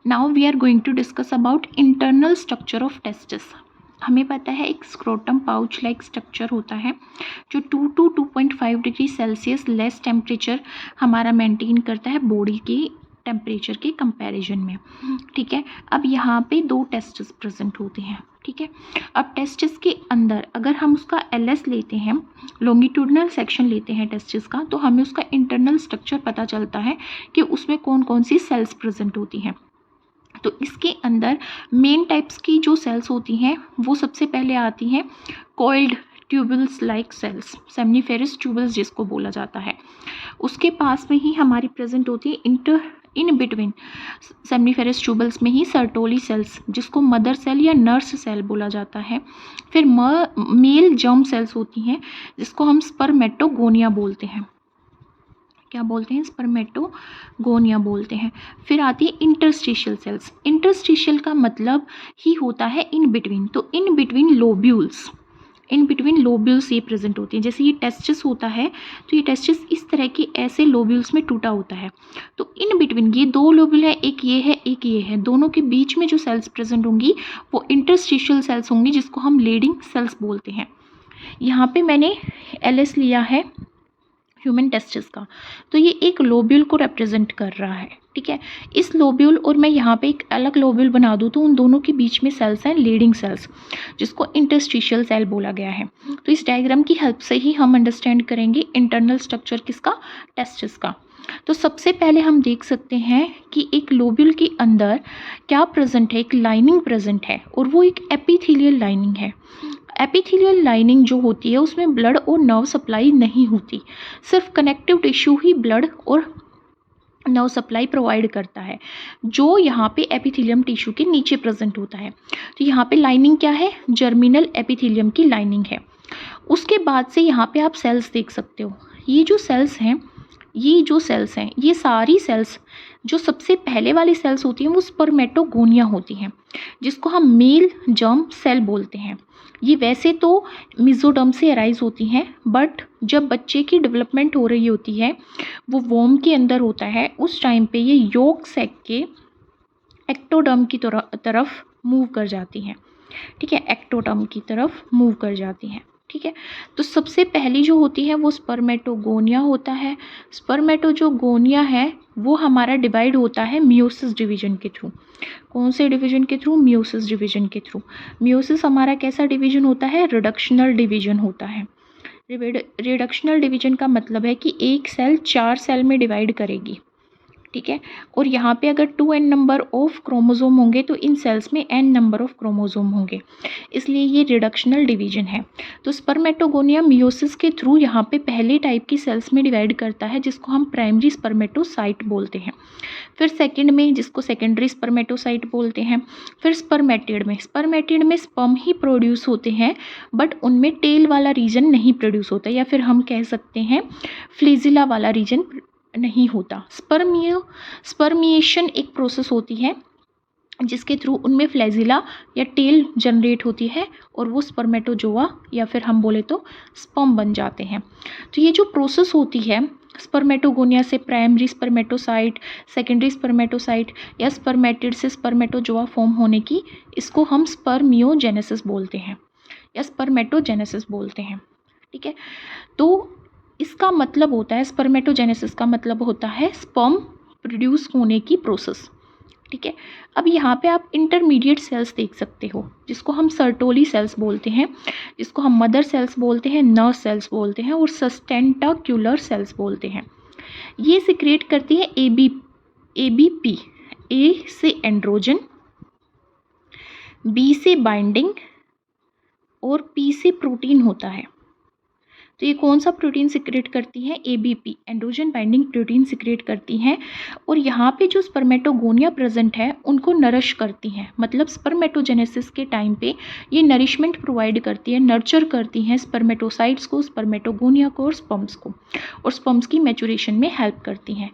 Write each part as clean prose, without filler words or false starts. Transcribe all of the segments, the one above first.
Now we are going to discuss about internal structure of testis. हमें पता है एक स्क्रोटम पाउच लाइक स्ट्रक्चर होता है जो 2 to 2.5 degree Celsius less temperature हमारा मेंटेन करता है बॉडी के टेम्परेचर के कंपैरिजन में। ठीक है, अब यहाँ पे 2 टेस्टिस प्रेजेंट होते हैं। ठीक है, अब टेस्टिस के अंदर अगर हम उसका LS लेते हैं, लॉन्गिट्यूडनल सेक्शन लेते हैं टेस्टिस का, तो हमें उसका इंटरनल स्ट्रक्चर पता चलता है कि उसमें कौन कौन सी सेल्स प्रेजेंट होती हैं। तो इसके अंदर मेन टाइप्स की जो सेल्स होती हैं वो सबसे पहले आती हैं coiled tubules like cells, seminiferous tubules जिसको बोला जाता है। उसके पास में ही हमारी प्रेजेंट होती है इन बिटवीन सेमनीफेरस ट्यूबल्स में ही सर्टोली सेल्स जिसको मदर सेल या नर्स सेल बोला जाता है। फिर मेल जर्म सेल्स होती हैं जिसको हम स्पर्मेटोगोनिया बोलते हैं। क्या बोलते हैं? स्पर्मेटोगोनिया बोलते हैं। फिर आती है इंटरस्टिशियल सेल्स। इंटरस्टिशियल का मतलब ही होता है इन बिटवीन, तो इन बिटवीन लोब्यूल्स ये प्रेजेंट होती हैं। जैसे ये टेस्टिस होता है तो ये टेस्टिस इस तरह के ऐसे लोब्यूल्स में टूटा होता है, तो इन बिटवीन ये 2 लोब्यूल है, एक ये है एक ये है, दोनों के बीच में जो सेल्स प्रेजेंट होंगी वो इंटरस्टिशियल सेल्स होंगी जिसको हम लीडिंग सेल्स बोलते हैं। यहाँ पे मैंने LS लिया है ह्यूमन टेस्टिस का, तो ये एक लोब्यूल को रिप्रेजेंट कर रहा है। ठीक है, इस लोब्यूल और मैं यहाँ पे एक अलग लोब्यूल बना दूँ तो उन दोनों के बीच में सेल्स हैं लीडिंग सेल्स जिसको इंटरस्टिशियल सेल बोला गया है। तो इस डायग्राम की हेल्प से ही हम अंडरस्टैंड करेंगे इंटरनल स्ट्रक्चर किसका? टेस्टिस का। तो सबसे पहले हम देख सकते हैं कि एक लोब्यूल के अंदर क्या प्रेजेंट है, एक लाइनिंग प्रेजेंट है और वो एक एपिथेलियल लाइनिंग है। एपिथेलियल लाइनिंग जो होती है उसमें ब्लड और नर्व सप्लाई नहीं होती, सिर्फ कनेक्टिव टिश्यू ही ब्लड और नर्व सप्लाई प्रोवाइड करता है जो यहाँ पे एपिथेलियम टिश्यू के नीचे प्रेजेंट होता है। तो यहाँ पे लाइनिंग क्या है? जर्मिनल एपिथेलियम की लाइनिंग है। उसके बाद से यहाँ पे आप सेल्स देख सकते हो। ये जो सेल्स हैं ये सारी सेल्स जो सबसे पहले वाली सेल्स होती हैं वो स्पर्मेटोगोनिया होती हैं जिसको हम मेल जर्म सेल बोलते हैं। ये वैसे तो मेसोडर्म से अराइज होती हैं, बट जब बच्चे की डेवलपमेंट हो रही होती है वो वोम के अंदर होता है, उस टाइम पे ये योक सैक के एक्टोडर्म की तरफ मूव कर जाती हैं। ठीक है, एक्टोडर्म की तरफ मूव कर जाती हैं। ठीक है, तो सबसे पहली जो होती है वो स्पर्मेटोगोनिया होता है। स्पर्मेटोजोगोनिया है वो हमारा डिवाइड होता है मियोसिस डिवीजन के थ्रू। कौन से डिवीजन के थ्रू? मियोसिस डिवीजन के थ्रू। मियोसिस हमारा कैसा डिवीजन होता है? रिडक्शनल डिवीजन होता है। रिडक्शनल डिवीजन का मतलब है कि एक सेल 4 सेल में डिवाइड करेगी। ठीक है, और यहाँ पे अगर 2n नंबर ऑफ क्रोमोसोम होंगे तो इन सेल्स में n नंबर ऑफ क्रोमोसोम होंगे, इसलिए ये रिडक्शनल डिवीजन है। तो स्पर्मेटोगोनिया मियोसिस के थ्रू यहाँ पे पहले टाइप की सेल्स में डिवाइड करता है जिसको हम प्राइमरी स्पर्मेटोसाइट बोलते हैं। फिर सेकेंड में जिसको सेकेंडरी स्पर्मेटोसाइट बोलते हैं। फिर स्पर्मेटिड में स्पर्म ही प्रोड्यूस होते हैं बट उनमें टेल वाला रीजन नहीं प्रोड्यूस होता, या फिर हम कह सकते हैं फ्लेजिला वाला रीजन नहीं होता। स्पर्मिएशन एक प्रोसेस होती है जिसके थ्रू उनमें फ्लैजिला या टेल जनरेट होती है और वो स्पर्मेटोजोआ या फिर हम बोले तो स्पर्म बन जाते हैं। तो ये जो प्रोसेस होती है स्पर्मेटोगोनिया से प्राइमरी स्पर्मेटोसाइट, सेकेंडरी स्पर्मेटोसाइट या स्पर्मेटिड से स्पर्मेटोजोआ फॉर्म होने की, इसको हम स्पर्मियोजेनेसिस बोलते हैं या स्पर्मेटोजेनेसिस बोलते हैं। ठीक है, तो इसका मतलब होता है स्पर्मेटोजेनेसिस का मतलब होता है स्पर्म प्रोड्यूस होने की प्रोसेस। ठीक है, अब यहाँ पे आप इंटरमीडिएट सेल्स देख सकते हो जिसको हम सर्टोली सेल्स बोलते हैं, जिसको हम मदर सेल्स बोलते हैं, नर्व सेल्स बोलते हैं और सस्टेंटाक्युलर सेल्स बोलते हैं। ये सिक्रेट करती है ABP। A से एंड्रोजन, B से बाइंडिंग और P से प्रोटीन होता है। तो ये कौन सा प्रोटीन सिक्रेट करती है? ABP, androgen binding protein secrete करती हैं और यहाँ पे जो स्पर्मेटोगोनिया प्रेजेंट है उनको नरिश करती हैं, मतलब स्पर्मेटोजेनेसिस के टाइम पे ये नरिशमेंट प्रोवाइड करती है, नर्चर करती हैं स्पर्मेटोसाइट्स को, स्पर्मेटोगोनिया को और स्पर्म्स की मैचुरेशन में हेल्प करती हैं।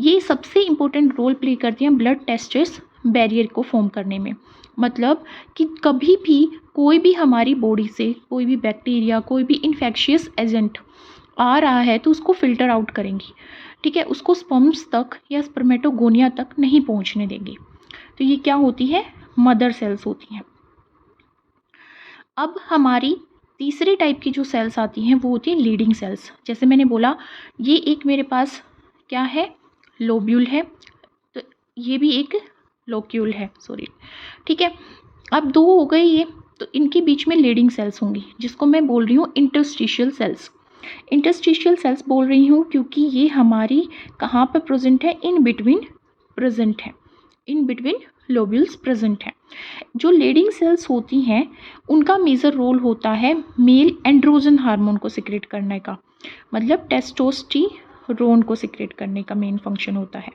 ये सबसे इंपॉर्टेंट रोल प्ले करती हैं ब्लड टेस्टिस बैरियर को फॉर्म करने में। मतलब कि कभी भी कोई भी हमारी बॉडी से कोई भी बैक्टीरिया, कोई भी इन्फेक्शियस एजेंट आ रहा है तो उसको फिल्टर आउट करेंगी। ठीक है, उसको स्पर्म्स तक या स्पर्मेटोगोनिया तक नहीं पहुंचने देंगी। तो ये क्या होती है, मदर सेल्स होती हैं। अब हमारी तीसरे टाइप की जो सेल्स आती हैं वो होती है लीडिंग सेल्स। जैसे मैंने बोला ये एक मेरे पास क्या है, लोब्यूल है, तो ये भी एक लोक्यूल है, सॉरी, ठीक है। अब दो हो गए ये, तो इनके बीच में लीडिंग सेल्स होंगी जिसको मैं बोल रही हूँ इंटरस्टिशियल सेल्स। इंटरस्टिशियल सेल्स बोल रही हूँ क्योंकि ये हमारी कहाँ पर प्रेजेंट है, इन बिटवीन प्रेजेंट है, इन बिटवीन लोब्यूल्स प्रेजेंट है। जो लीडिंग सेल्स होती हैं उनका मेजर रोल होता है मेल एंड्रोजन हार्मोन को सिक्रेट करने का, मतलब टेस्टोस्टेरोन को सिक्रेट करने का मेन फंक्शन होता है।